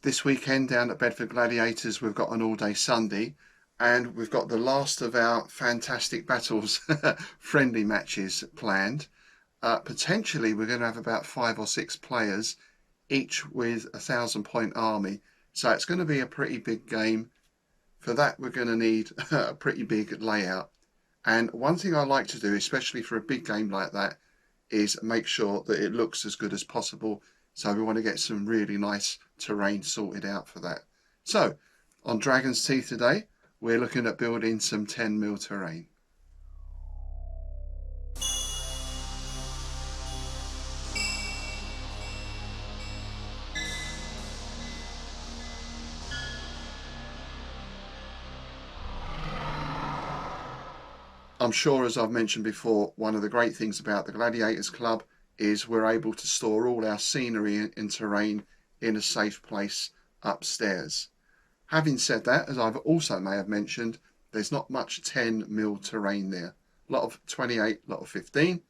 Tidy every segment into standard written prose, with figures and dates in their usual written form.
This weekend down at Bedford Gladiators, we've got an all-day Sunday, and we've got the last of our Fantastic Battles friendly matches planned. Potentially, we're going to have about 5 or 6 players, each with a 1,000-point army. So it's going to be a pretty big game. For that, we're going to need a pretty big layout. And one thing I like to do, especially for a big game like that, is make sure that it looks as good as possible. So we want to get some really nice terrain sorted out for that. So on Dragon's Teeth today, we're looking at building some 10mm terrain. I'm sure, as I've mentioned before, one of the great things about the Gladiators Club is we're able to store all our scenery and terrain in a safe place upstairs. Having said that, as I've also may have mentioned, there's not much 10mm terrain there. A lot of 28, a lot of 15,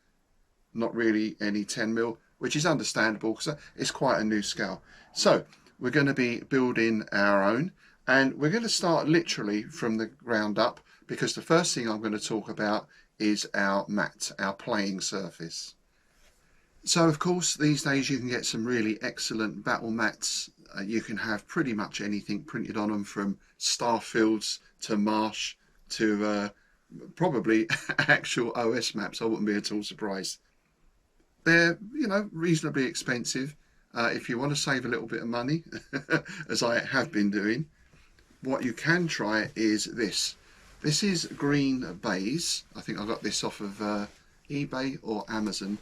not really any 10mm, which is understandable because it's quite a new scale. So we're going to be building our own, and we're going to start literally from the ground up, because the first thing I'm going to talk about is our mat, our playing surface. So of course these days you can get some really excellent battle mats. You can have pretty much anything printed on them, from Starfields to Marsh to probably actual OS maps. I wouldn't be at all surprised. They're, reasonably expensive. If you want to save a little bit of money, as I have been doing, what you can try is this. This is Green Baize. I think I got this off of eBay or Amazon.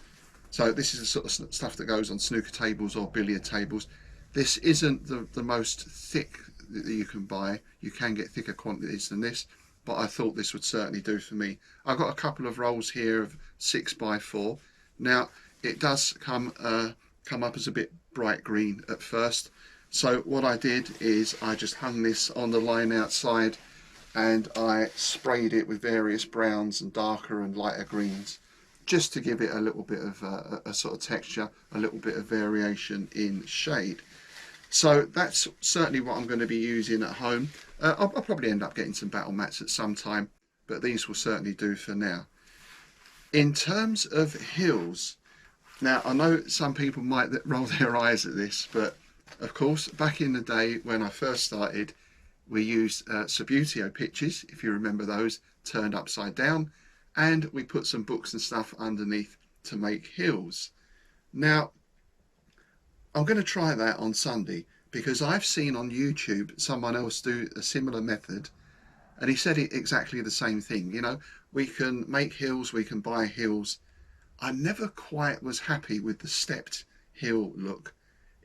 So this is the sort of stuff that goes on snooker tables or billiard tables. This isn't the most thick that you can buy. You can get thicker quantities than this, but I thought this would certainly do for me. I've got a couple of rolls here of 6x4. Now it does come up as a bit bright green at first. So what I did is I just hung this on the line outside, and I sprayed it with various browns and darker and lighter greens, just to give it a little bit of a sort of texture, a little bit of variation in shade. So that's certainly what I'm going to be using at home. I'll probably end up getting some battle mats at some time, but these will certainly do for now. In terms of hills, now I know some people might roll their eyes at this, but of course back in the day when I first started, we used Subbuteo pitches, if you remember those, turned upside down, and we put some books and stuff underneath to make hills. Now, I'm going to try that on Sunday, because I've seen on YouTube someone else do a similar method, and he said exactly the same thing. We can make hills, we can buy hills. I never quite was happy with the stepped hill look,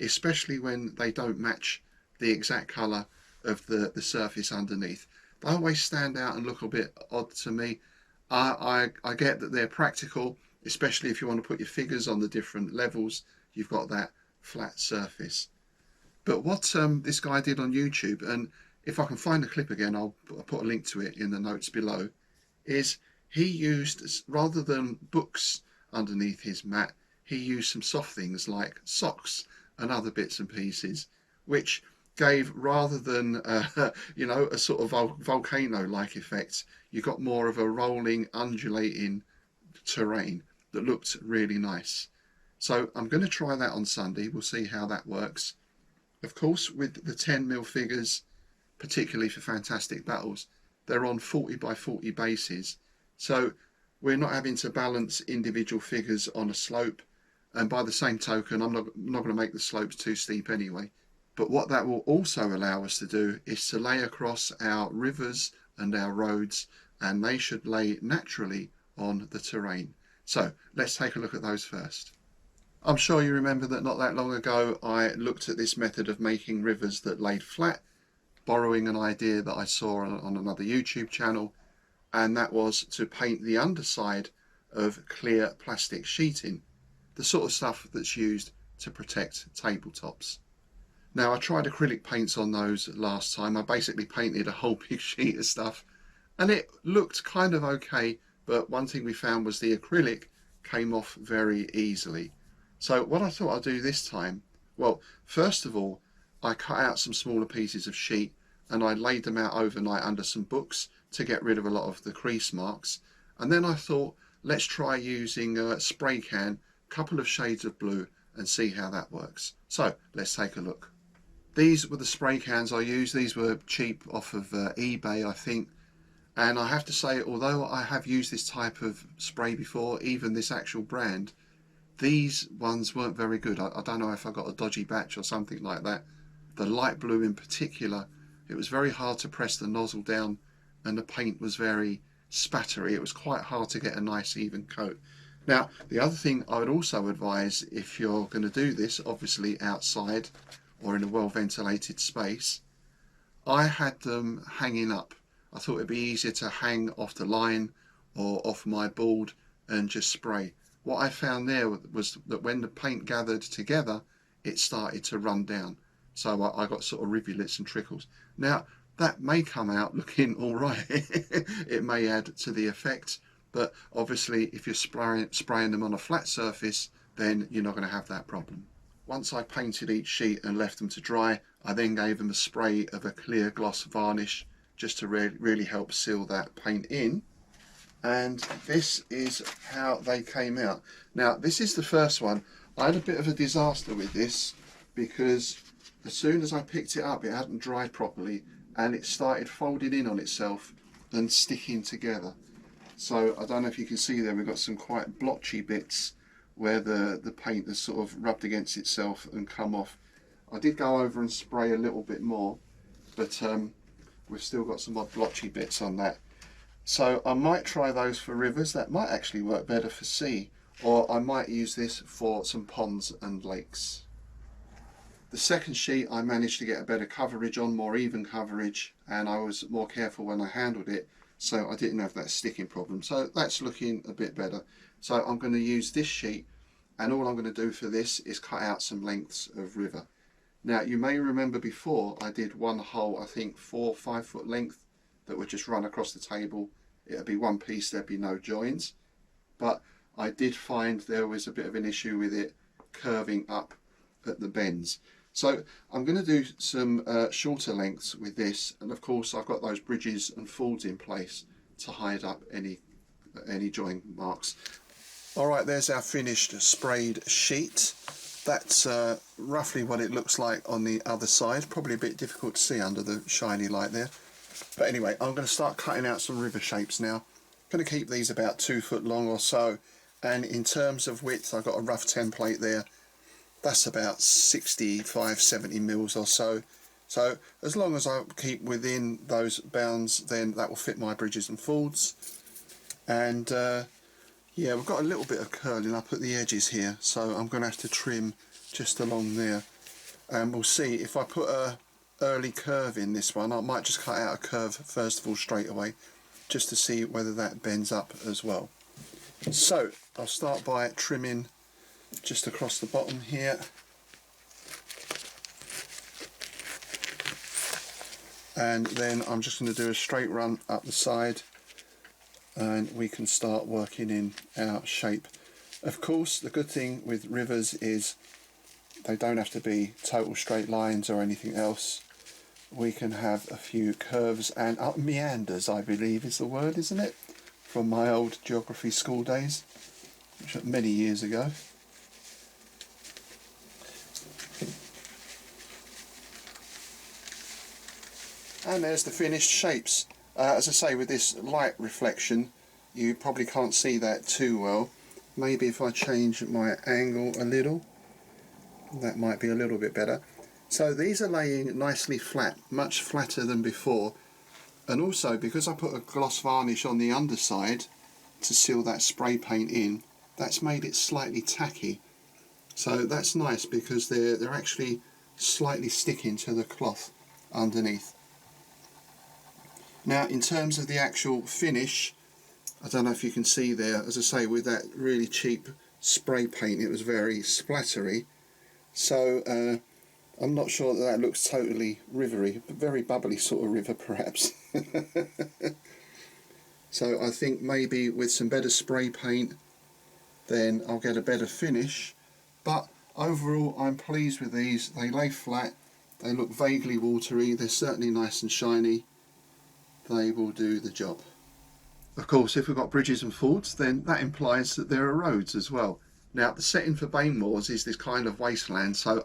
especially when they don't match the exact colour of the surface underneath. They always stand out and look a bit odd to me. I get that they're practical, especially if you want to put your figures on the different levels. You've got that flat surface. But what this guy did on YouTube, and if I can find the clip again, I'll put a link to it in the notes below, is he used, rather than books underneath his mat, he used some soft things like socks and other bits and pieces, which gave, rather than a sort of volcano-like effect, you got more of a rolling, undulating terrain that looked really nice. So I'm going to try that on Sunday. We'll see how that works. Of course, with the 10mm figures, particularly for Fantastic Battles, they're on 40x40 bases, so we're not having to balance individual figures on a slope. And by the same token, I'm not going to make the slopes too steep anyway. But what that will also allow us to do is to lay across our rivers and our roads, and they should lay naturally on the terrain. So let's take a look at those first. I'm sure you remember that not that long ago I looked at this method of making rivers that laid flat, borrowing an idea that I saw on another YouTube channel, and that was to paint the underside of clear plastic sheeting, the sort of stuff that's used to protect tabletops. Now, I tried acrylic paints on those last time. I basically painted a whole big sheet of stuff, and it looked kind of okay, but one thing we found was the acrylic came off very easily. So what I thought I'd do this time, well, first of all, I cut out some smaller pieces of sheet and I laid them out overnight under some books to get rid of a lot of the crease marks. And then I thought, let's try using a spray can, couple of shades of blue, and see how that works. So let's take a look. These were the spray cans I used. These were cheap off of eBay, I think. And I have to say, although I have used this type of spray before, even this actual brand, these ones weren't very good. I don't know if I got a dodgy batch or something like that. The light blue in particular, it was very hard to press the nozzle down and the paint was very spattery. It was quite hard to get a nice even coat. Now, the other thing I would also advise, if you're going to do this, obviously outside or in a well ventilated space, I had them hanging up. I thought it'd be easier to hang off the line or off my board and just spray. What I found there was that when the paint gathered together, it started to run down. So I got sort of rivulets and trickles. Now, that may come out looking all right. It may add to the effect, but obviously if you're spraying them on a flat surface, then you're not going to have that problem. Once I painted each sheet and left them to dry, I then gave them a spray of a clear gloss varnish just to really help seal that paint in. And this is how they came out. Now, this is the first one. I had a bit of a disaster with this because as soon as I picked it up, it hadn't dried properly and it started folding in on itself and sticking together. So I don't know if you can see there, we've got some quite blotchy bits where the paint has sort of rubbed against itself and come off. I did go over and spray a little bit more, but we've still got some odd blotchy bits on that. So I might try those for rivers. That might actually work better for sea, or I might use this for some ponds and lakes. The second sheet I managed to get a better coverage on, more even coverage, and I was more careful when I handled it, so I didn't have that sticking problem. So that's looking a bit better. So I'm going to use this sheet, and all I'm going to do for this is cut out some lengths of river. Now, you may remember before I did one whole, I think 4 or 5 foot length that would just run across the table. It would be one piece, there'd be no joins. But I did find there was a bit of an issue with it curving up at the bends. So I'm going to do some shorter lengths with this, and of course I've got those bridges and folds in place to hide up any join marks. Alright, there's our finished sprayed sheet. That's roughly what it looks like on the other side. Probably a bit difficult to see under the shiny light there. But anyway, I'm going to start cutting out some river shapes now. I'm going to keep these about 2 foot long or so. And in terms of width, I've got a rough template there. That's about 65-70 mils or so. So as long as I keep within those bounds, then that will fit my bridges and folds. And yeah, we've got a little bit of curling up at the edges here, so I'm going to have to trim just along there. And we'll see, if I put a early curve in this one, I might just cut out a curve first of all straight away, just to see whether that bends up as well. So I'll start by trimming just across the bottom here. And then I'm just going to do a straight run up the side, and we can start working in our shape. Of course, the good thing with rivers is they don't have to be total straight lines or anything else. We can have a few curves and meanders, I believe is the word, isn't it? From my old geography school days, which was many years ago. And there's the finished shapes. As I say, with this light reflection, you probably can't see that too well. Maybe if I change my angle a little, that might be a little bit better. So these are laying nicely flat, much flatter than before. And also, because I put a gloss varnish on the underside to seal that spray paint in, that's made it slightly tacky. So that's nice because they're actually slightly sticking to the cloth underneath. Now, in terms of the actual finish, I don't know if you can see there, as I say, with that really cheap spray paint, it was very splattery. So I'm not sure that looks totally rivery, but very bubbly sort of river perhaps. So I think maybe with some better spray paint, then I'll get a better finish. But overall, I'm pleased with these. They lay flat, They look vaguely watery, they're certainly nice and shiny. They will do the job. Of course, if we've got bridges and fords, then that implies that there are roads as well. Now, the setting for Bane Moors is this kind of wasteland, so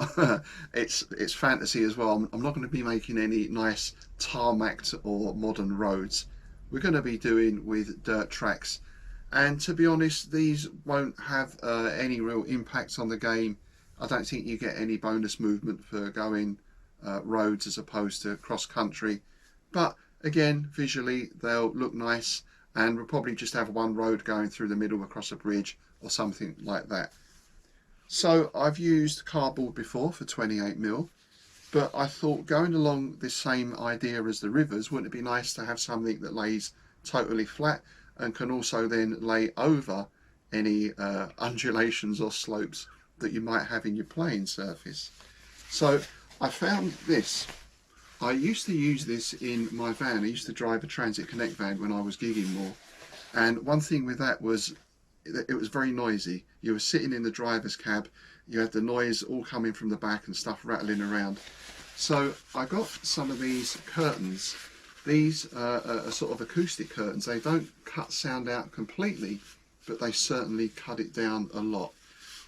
it's fantasy as well. I'm not going to be making any nice tarmacked or modern roads. We're going to be doing with dirt tracks, and to be honest, these won't have any real impact on the game. I don't think you get any bonus movement for going roads as opposed to cross country, but again, visually they'll look nice, and we'll probably just have one road going through the middle across a bridge or something like that. So I've used cardboard before for 28mm, but I thought going along this same idea as the rivers, wouldn't it be nice to have something that lays totally flat and can also then lay over any undulations or slopes that you might have in your playing surface. So I found this. I used to use this in my van. I used to drive a Transit Connect van when I was gigging more, and one thing with that was that it was very noisy. You were sitting in the driver's cab, you had the noise all coming from the back and stuff rattling around. So I got some of these curtains. These are sort of acoustic curtains. They don't cut sound out completely, but they certainly cut it down a lot.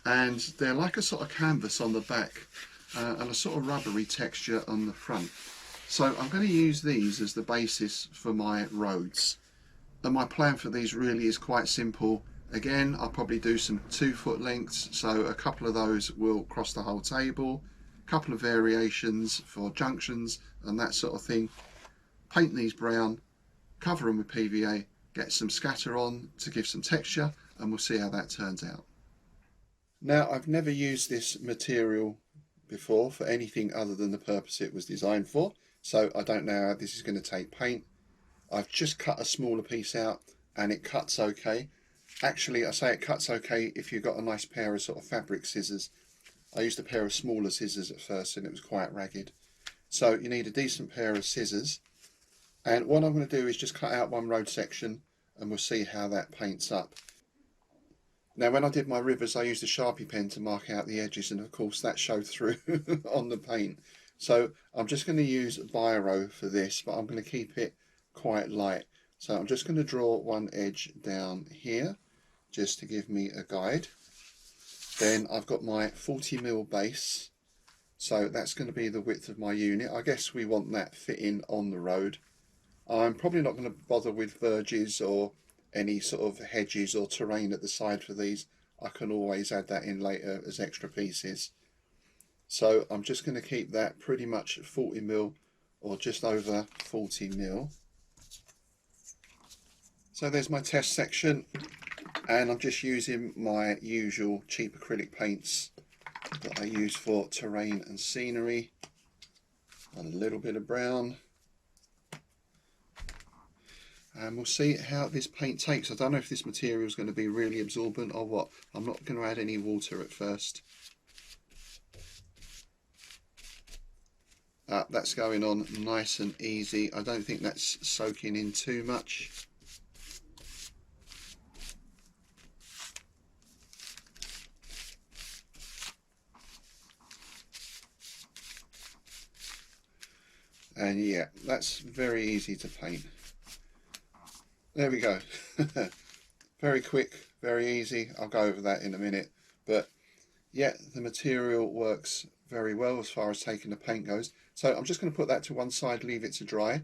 And they're like a sort of canvas on the back and a sort of rubbery texture on the front. So I'm going to use these as the basis for my roads. And my plan for these really is quite simple. Again, I'll probably do some 2-foot lengths, so a couple of those will cross the whole table, a couple of variations for junctions and that sort of thing. Paint these brown, cover them with PVA, get some scatter on to give some texture, and we'll see how that turns out. Now, I've never used this material before for anything other than the purpose it was designed for, so I don't know how this is going to take paint. I've just cut a smaller piece out and it cuts okay. Actually, I say it cuts okay if you've got a nice pair of sort of fabric scissors. I used a pair of smaller scissors at first and it was quite ragged. So you need a decent pair of scissors. And what I'm going to do is just cut out one road section and we'll see how that paints up. Now, when I did my rivers, I used a Sharpie pen to mark out the edges, and of course that showed through on the paint. So I'm just going to use Biro for this, but I'm going to keep it quite light. So I'm just going to draw one edge down here, just to give me a guide. Then I've got my 40mm base, so that's going to be the width of my unit. I guess we want that fitting on the road. I'm probably not going to bother with verges or any sort of hedges or terrain at the side for these. I can always add that in later as extra pieces. So I'm just going to keep that pretty much 40mm or just over 40mm. So there's my test section, and I'm just using my usual cheap acrylic paints that I use for terrain and scenery. And a little bit of brown. And we'll see how this paint takes. I don't know if this material is going to be really absorbent or what. I'm not going to add any water at first. That's going on nice and easy. I don't think that's soaking in too much. And yeah, that's very easy to paint. There we go. Very quick, very easy. I'll go over that in a minute. But yeah, the material works very well as far as taking the paint goes. So I'm just going to put that to one side, leave it to dry.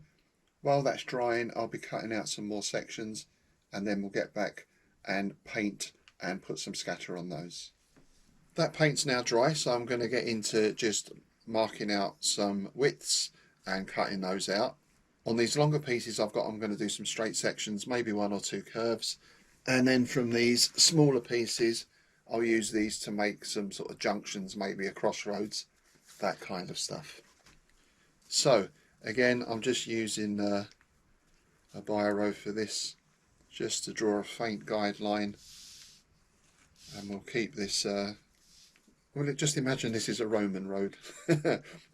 While that's drying, I'll be cutting out some more sections, and then we'll get back and paint and put some scatter on those. That paint's now dry, so I'm going to get into just marking out some widths and cutting those out. On these longer pieces I'm going to do some straight sections, maybe 1 or 2 curves, and then from these smaller pieces I'll use these to make some sort of junctions, maybe a crossroads, that kind of stuff. So again, I'm just using a biro for this, just to draw a faint guideline, and we'll keep this well, just imagine this is a Roman road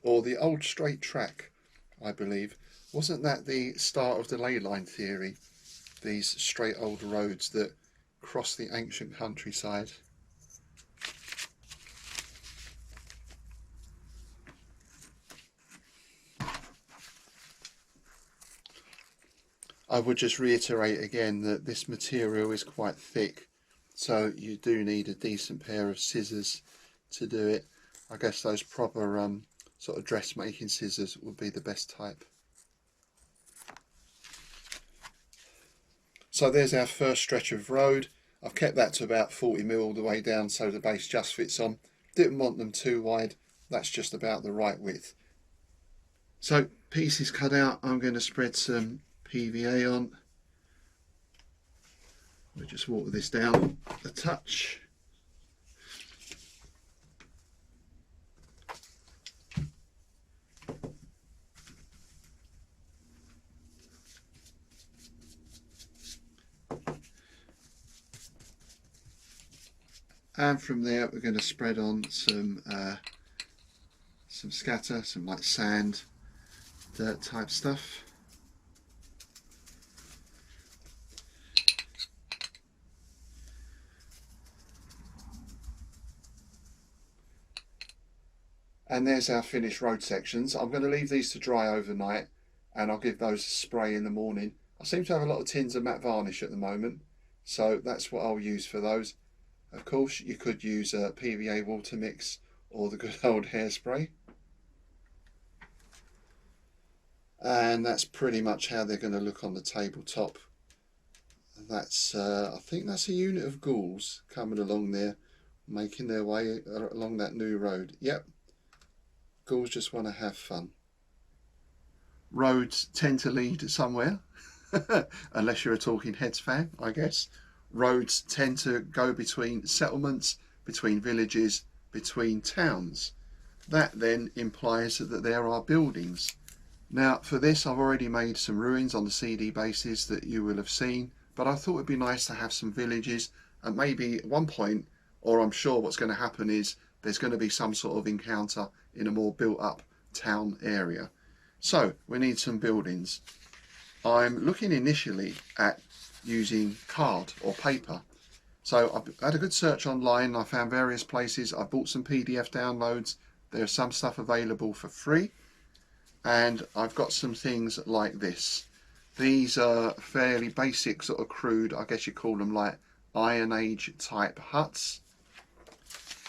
or the old straight track, I believe. Wasn't that the start of the ley line theory? These straight old roads that cross the ancient countryside. I would just reiterate again that this material is quite thick, so you do need a decent pair of scissors to do it. I guess those proper sort of dressmaking scissors would be the best type. So there's our first stretch of road. I've kept that to about 40mm all the way down so the base just fits on. Didn't want them too wide, that's just about the right width. So pieces cut out, I'm going to spread some PVA on. We'll just water this down a touch. And from there we're going to spread on some scatter, some like sand, dirt type stuff. And there's our finished road sections. I'm going to leave these to dry overnight and I'll give those a spray in the morning. I seem to have a lot of tins of matte varnish at the moment, so that's what I'll use for those. Of course, you could use a PVA water mix or the good old hairspray. And that's pretty much how they're going to look on the tabletop. That's I think that's a unit of ghouls coming along there, making their way along that new road. Yep, ghouls just want to have fun. Roads tend to lead somewhere, unless you're a Talking Heads fan, I guess. Roads tend to go between settlements, between villages, between towns. That then implies that there are buildings. Now for this I've already made some ruins on the CD bases that you will have seen, but I thought it'd be nice to have some villages, and maybe at one point, or I'm sure what's going to happen is there's going to be some sort of encounter in a more built up town area. So we need some buildings. I'm looking initially at using card or paper. So I've had a good search online, I found various places, I bought some PDF downloads, there's some stuff available for free, and I've got some things like this. These are fairly basic, sort of crude, I guess you call them like Iron Age type huts,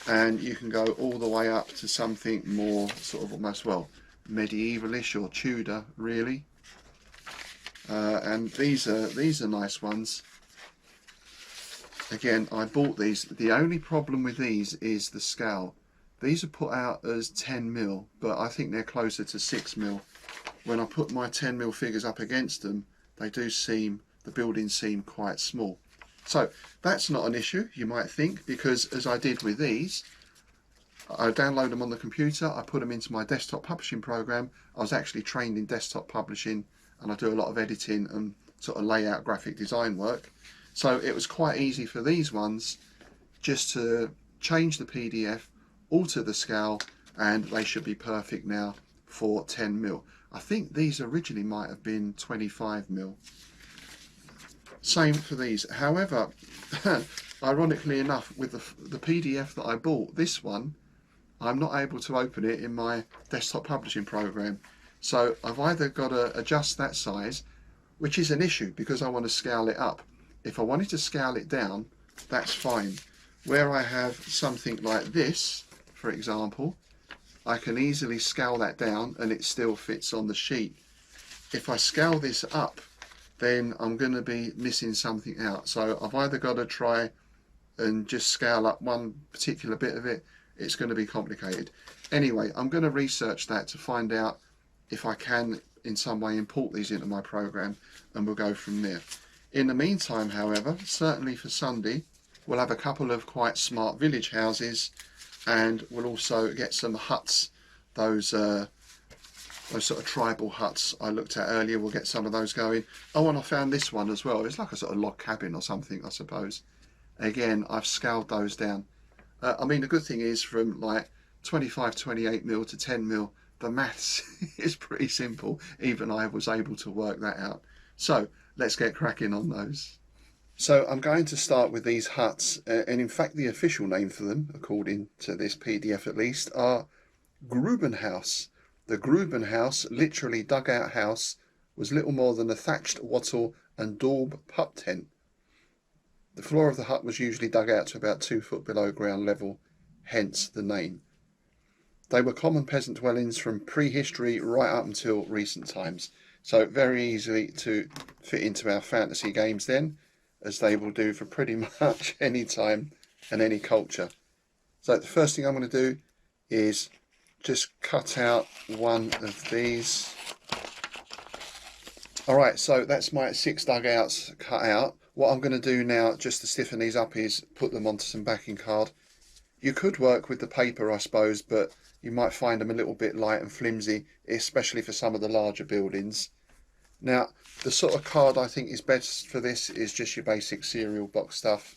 and you can go all the way up to something more sort of almost, well, medievalish or Tudor really. And these are nice ones. Again, I bought these. The only problem with these is the scale. These are put out as 10mm, but I think they're closer to 6mm. When I put my 10mm figures up against them, they do seem, the buildings seem quite small. So that's not an issue, you might think, because as I did with these, I download them on the computer, I put them into my desktop publishing program. I was actually trained in desktop publishing, and I do a lot of editing and sort of layout graphic design work. So it was quite easy for these ones just to change the PDF, alter the scale, and they should be perfect now for 10mm. I think these originally might have been 25mm. Same for these. However, ironically enough, with the PDF that I bought, this one, I'm not able to open it in my desktop publishing program. So I've either got to adjust that size, which is an issue because I want to scale it up. If I wanted to scale it down, that's fine. Where I have something like this, for example, I can easily scale that down and it still fits on the sheet. If I scale this up, then I'm going to be missing something out. So I've either got to try and just scale up one particular bit of it. It's going to be complicated. Anyway, I'm going to research that to find out if I can in some way import these into my program, and we'll go from there. In the meantime, however, certainly for Sunday, we'll have a couple of quite smart village houses, and we'll also get some huts, those sort of tribal huts I looked at earlier. We'll get some of those going. Oh, and I found this one as well. It's like a sort of log cabin or something, I suppose. Again, I've scaled those down. I mean, the good thing is from like 25, 28mm to 10mm, the maths is pretty simple. Even I was able to work that out. So let's get cracking on those. So I'm going to start with these huts, and in fact the official name for them, according to this PDF at least, are Grubenhaus. The Grubenhaus, literally dugout house was little more than a thatched wattle and daub pup tent. The floor of the hut was usually dug out to about 2 foot below ground level, hence the name. They were common peasant dwellings from prehistory right up until recent times, so very easily to fit into our fantasy games then, as they will do for pretty much any time and any culture. So the first thing I'm going to do is just cut out one of these. Alright, so that's my 6 dugouts cut out. What I'm going to do now, just to stiffen these up, is put them onto some backing card. You could work with the paper, I suppose, but you might find them a little bit light and flimsy, especially for some of the larger buildings. Now, the sort of card I think is best for this is just your basic cereal box stuff.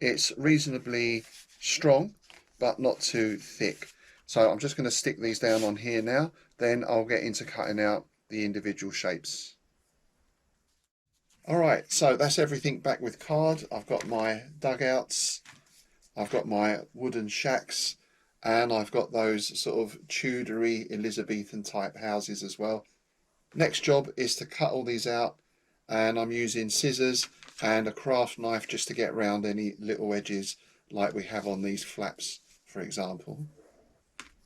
It's reasonably strong, but not too thick. So I'm just going to stick these down on here now, then I'll get into cutting out the individual shapes. Alright, so that's everything back with card. I've got my dugouts, I've got my wooden shacks, and I've got those sort of Tudory Elizabethan type houses as well. Next job is to cut all these out, and I'm using scissors and a craft knife just to get around any little edges like we have on these flaps, for example.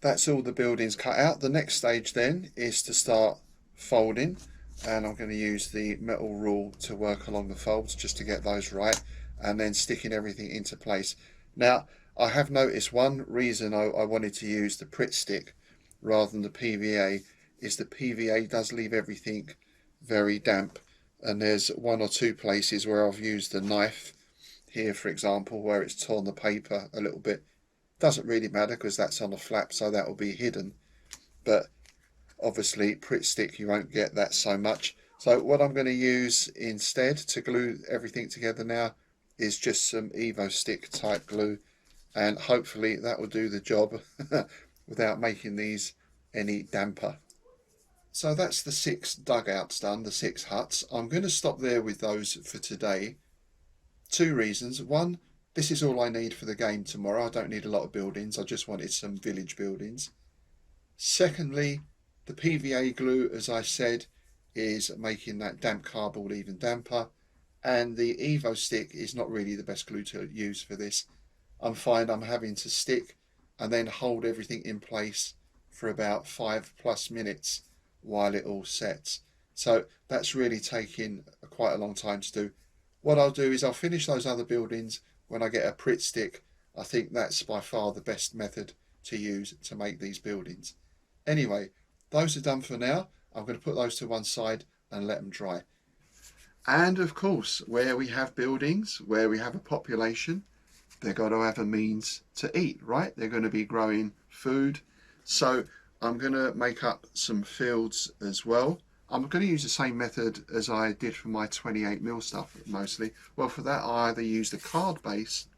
That's all the buildings cut out. The next stage then is to start folding, and I'm going to use the metal rule to work along the folds just to get those right, and then sticking everything into place. Now, I have noticed one reason I wanted to use the Pritt stick rather than the PVA is the PVA does leave everything very damp, and there's 1 or 2 places where I've used a knife, here for example, where it's torn the paper a little bit. Doesn't really matter because that's on a flap, so that will be hidden, but obviously Pritt stick you won't get that so much. So what I'm going to use instead to glue everything together now is just some Evo-Stik type glue, and hopefully that will do the job without making these any damper. So that's the 6 dugouts done, the 6 huts. I'm going to stop there with those for today. 2 reasons. One, this is all I need for the game tomorrow. I don't need a lot of buildings. I just wanted some village buildings. Secondly, the PVA glue, as I said, is making that damp cardboard even damper. And the Evo-Stik is not really the best glue to use for this. I'm having to stick and then hold everything in place for about 5+ minutes while it all sets. So that's really taking quite a long time to do. What I'll do is I'll finish those other buildings when I get a Pritt stick. I think that's by far the best method to use to make these buildings. Anyway, those are done for now. I'm going to put those to one side and let them dry. And of course, where we have buildings, where we have a population, they've got to have a means to eat, right? They're going to be growing food. So I'm going to make up some fields as well. I'm going to use the same method as I did for my 28mm stuff mostly. Well, for that I either use the card base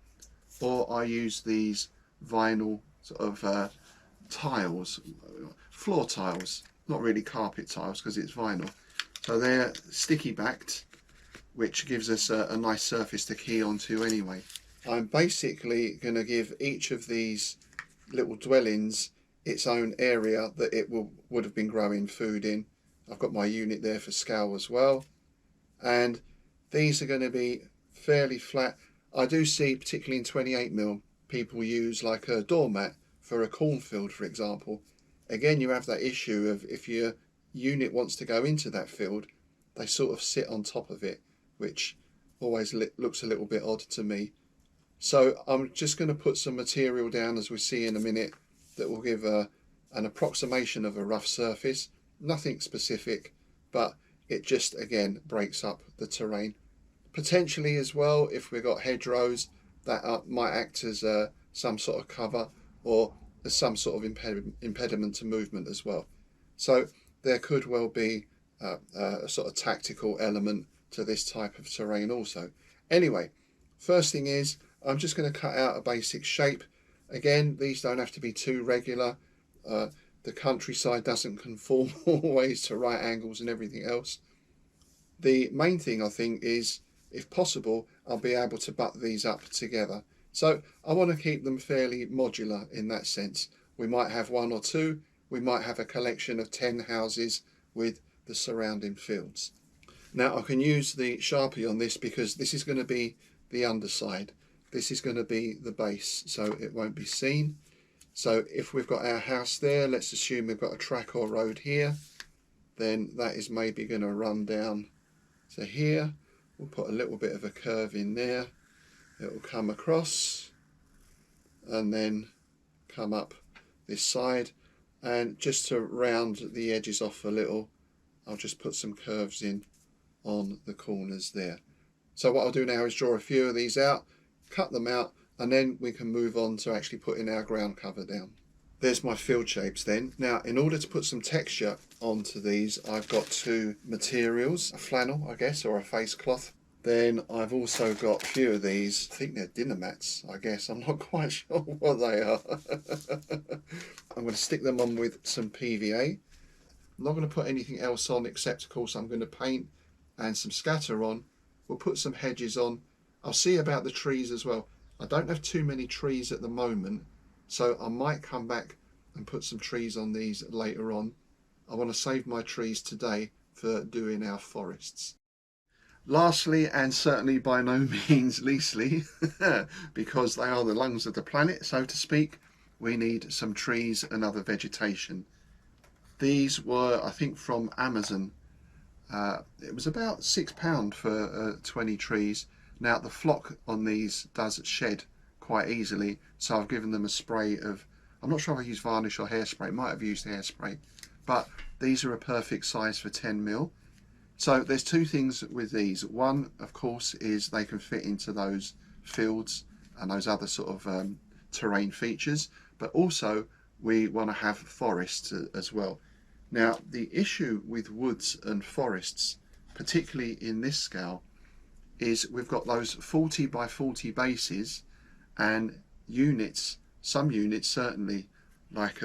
or I use these vinyl sort of tiles, floor tiles, not really carpet tiles because it's vinyl. So they're sticky backed, which gives us a nice surface to key onto anyway. I'm basically going to give each of these little dwellings its own area that it would have been growing food in. I've got my unit there for scale as well, and these are going to be fairly flat. I do see, particularly in 28mm, people use like a doormat for a cornfield, for example. Again, you have that issue of if your unit wants to go into that field, they sort of sit on top of it, which always looks a little bit odd to me. So I'm just going to put some material down, as we see in a minute, that will give an approximation of a rough surface. Nothing specific, but it just again breaks up the terrain. Potentially as well, if we've got hedgerows, that might act as some sort of cover or as some sort of impediment to movement as well. So there could well be a sort of tactical element to this type of terrain also. Anyway, first thing is I'm just going to cut out a basic shape. Again, these don't have to be too regular. The countryside doesn't conform always to right angles and everything else. The main thing I think is, if possible, I'll be able to butt these up together. So I want to keep them fairly modular in that sense. We might have 1 or 2, we might have a collection of 10 houses with the surrounding fields. Now I can use the Sharpie on this because this is going to be the underside. This is going to be the base, so it won't be seen. So if we've got our house there, let's assume we've got a track or road here, then that is maybe going to run down to here. We'll put a little bit of a curve in there. It will come across and then come up this side. And just to round the edges off a little, I'll just put some curves in on the corners there. So what I'll do now is draw a few of these out, cut them out, and then we can move on to actually putting our ground cover down. There's my field shapes then. Now, in order to put some texture onto these, I've got two materials, a flannel, I guess, or a face cloth. Then I've also got a few of these. I think they're dinner mats, I guess. I'm not quite sure what they are. I'm going to stick them on with some PVA. I'm not going to put anything else on except, of course, I'm going to paint and some scatter on. We'll put some hedges on. I'll see about the trees as well. I don't have too many trees at the moment, so I might come back and put some trees on these later on. I want to save my trees today for doing our forests. Lastly, and certainly by no means leastly, because they are the lungs of the planet, so to speak, we need some trees and other vegetation. These were, I think, from Amazon. It was about £6 for 20 trees. Now the flock on these does shed quite easily, so I've given them a spray of, I'm not sure if I used varnish or hairspray, might have used hairspray, but these are a perfect size for 10mm. So there's two things with these. One, of course, is they can fit into those fields and those other sort of terrain features, but also we want to have forests as well. Now the issue with woods and forests, particularly in this scale, is we've got those 40 by 40 bases, and units, some units certainly, like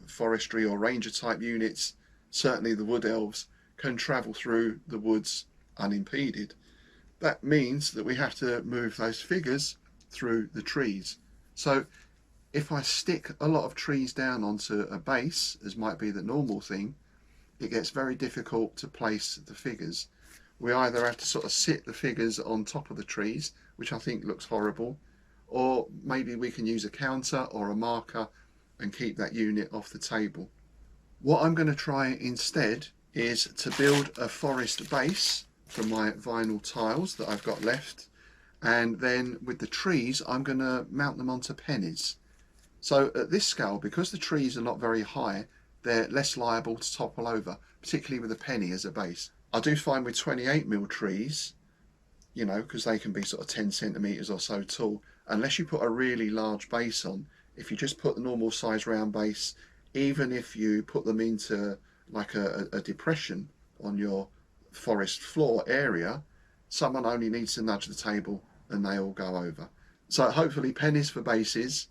forestry or ranger type units, certainly the wood elves, can travel through the woods unimpeded. That means that we have to move those figures through the trees. So if I stick a lot of trees down onto a base, as might be the normal thing, it gets very difficult to place the figures. We either have to sort of sit the figures on top of the trees, which I think looks horrible, or maybe we can use a counter or a marker and keep that unit off the table. What I'm going to try instead is to build a forest base from my vinyl tiles that I've got left, and then with the trees I'm going to mount them onto pennies. So at this scale, because the trees are not very high, they're less liable to topple over, particularly with a penny as a base. I do find with 28mm trees, you know, because they can be sort of 10 centimeters or so tall, unless you put a really large base on, if you just put the normal size round base, even if you put them into like a depression on your forest floor area, someone only needs to nudge the table and they all go over. So hopefully pennies for bases,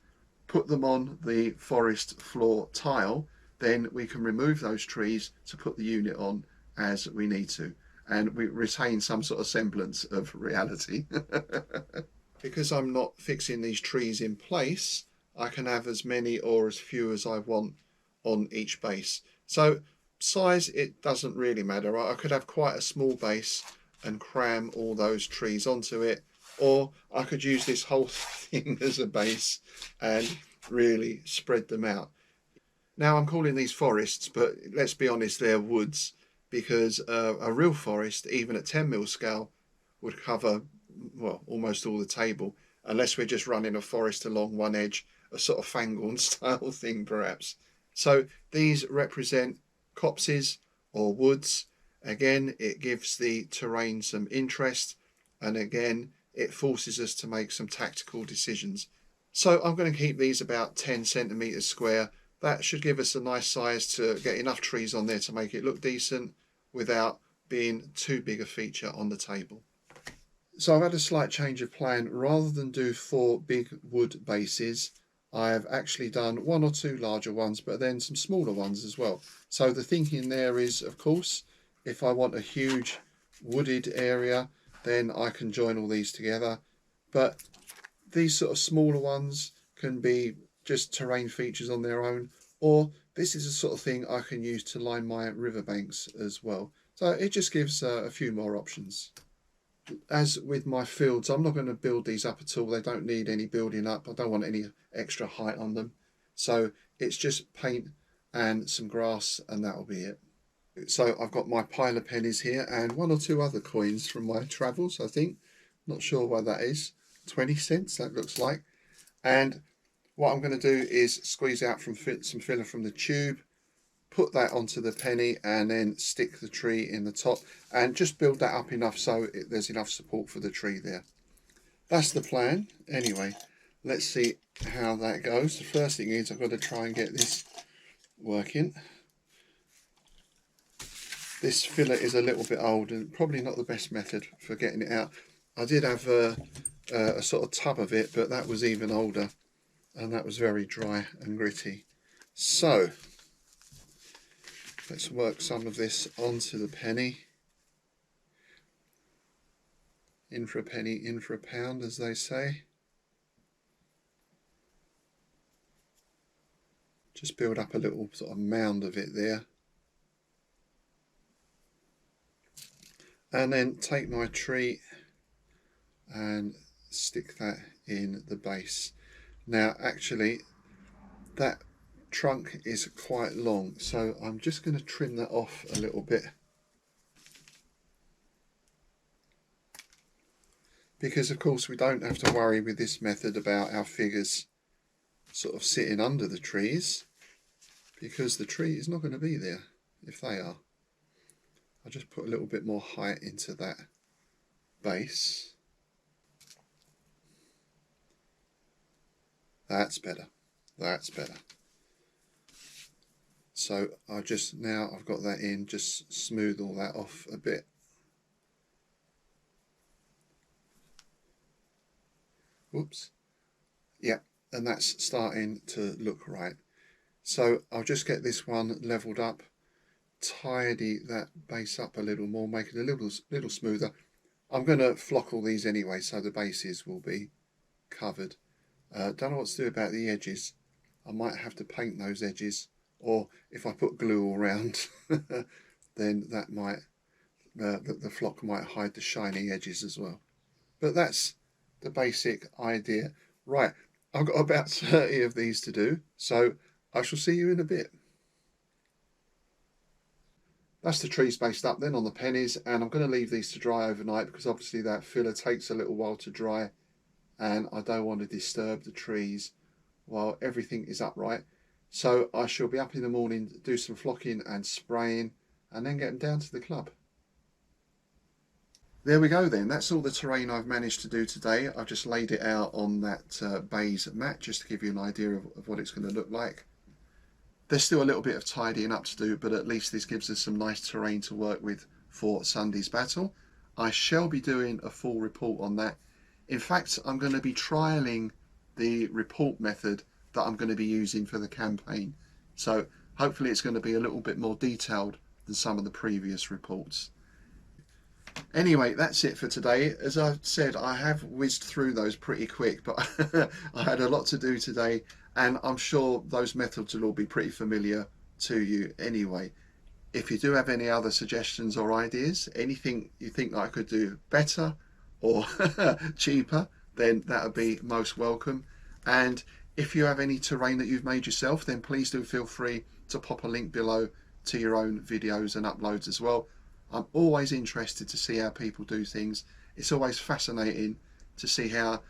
put them on the forest floor tile, then we can remove those trees to put the unit on as we need to, and we retain some sort of semblance of reality. Because I'm not fixing these trees in place, I can have as many or as few as I want on each base. So size, it doesn't really matter. I could have quite a small base and cram all those trees onto it, or I could use this whole thing as a base and really spread them out. Now I'm calling these forests, but let's be honest, they're woods, because a real forest, even at 10mm scale, would cover, well, almost all the table, unless we're just running a forest along one edge, a sort of Fangorn style thing perhaps. So these represent copses or woods. Again, it gives the terrain some interest, and again it forces us to make some tactical decisions. So I'm going to keep these about 10 centimeters square. That should give us a nice size to get enough trees on there to make it look decent without being too big a feature on the table. So I've had a slight change of plan. Rather than do 4 big wood bases, I have actually done 1 or 2 larger ones, but then some smaller ones as well. So the thinking there is, of course, if I want a huge wooded area, then I can join all these together. But these sort of smaller ones can be just terrain features on their own, or this is the sort of thing I can use to line my riverbanks as well. So it just gives a few more options. As with my fields, I'm not going to build these up at all. They don't need any building up. I don't want any extra height on them. So it's just paint and some grass, and that'll be it. So I've got my pile of pennies here and one or two other coins from my travels, I think. Not sure why that is. 20 cents, that looks like. And what I'm going to do is squeeze out some filler from the tube, put that onto the penny, and then stick the tree in the top and just build that up enough so there's enough support for the tree there. That's the plan. Anyway, let's see how that goes. The first thing is I've got to try and get this working. This filler is a little bit old and probably not the best method for getting it out. I did have a sort of tub of it, but that was even older and that was very dry and gritty. So let's work some of this onto the penny. In for a penny, in for a pound, as they say. Just build up a little sort of mound of it there. And then take my tree and stick that in the base. Now actually that trunk is quite long, so I'm just going to trim that off a little bit, because of course we don't have to worry with this method about our figures sort of sitting under the trees, because the tree is not going to be there if they are. I'll just put a little bit more height into that base. That's better. That's better. So I've got that in, just smooth all that off a bit. Whoops. Yeah, and that's starting to look right. So I'll just get this one leveled up, tidy that base up a little more, make it a little smoother. I'm going to flock all these anyway, so the bases will be covered. Don't know what to do about the edges. I might have to paint those edges, or if I put glue all around, then that might the flock might hide the shiny edges as well. But that's the basic idea. Right, I've got about 30 of these to do, so I shall see you in a bit. That's the trees based up then on the pennies, and I'm going to leave these to dry overnight because obviously that filler takes a little while to dry, and I don't want to disturb the trees while everything is upright. So I shall be up in the morning, do some flocking and spraying, and then get them down to the club. There we go then, that's all the terrain I've managed to do today. I've just laid it out on that baize mat just to give you an idea of what it's going to look like. There's still a little bit of tidying up to do, but at least this gives us some nice terrain to work with for Sunday's battle. I shall be doing a full report on that. In fact, I'm going to be trialling the report method that I'm going to be using for the campaign. So hopefully it's going to be a little bit more detailed than some of the previous reports. Anyway, that's it for today. As I said, I have whizzed through those pretty quick, but I had a lot to do today, and I'm sure those methods will all be pretty familiar to you anyway. If you do have any other suggestions or ideas, anything you think I could do better or cheaper, then that would be most welcome. And if you have any terrain that you've made yourself, then please do feel free to pop a link below to your own videos and uploads as well. I'm always interested to see how people do things. It's always fascinating to see how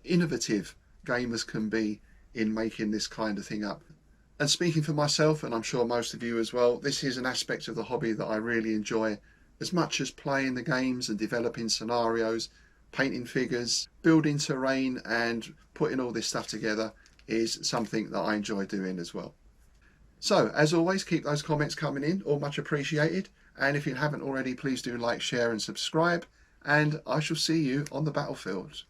innovative gamers can be in making this kind of thing up. And speaking for myself, and I'm sure most of you as well, this is an aspect of the hobby that I really enjoy as much as playing the games and developing scenarios, painting figures, building terrain and putting all this stuff together is something that I enjoy doing as well. So as always, keep those comments coming in, all much appreciated. And if you haven't already, please do like, share and subscribe, and I shall see you on the battlefield.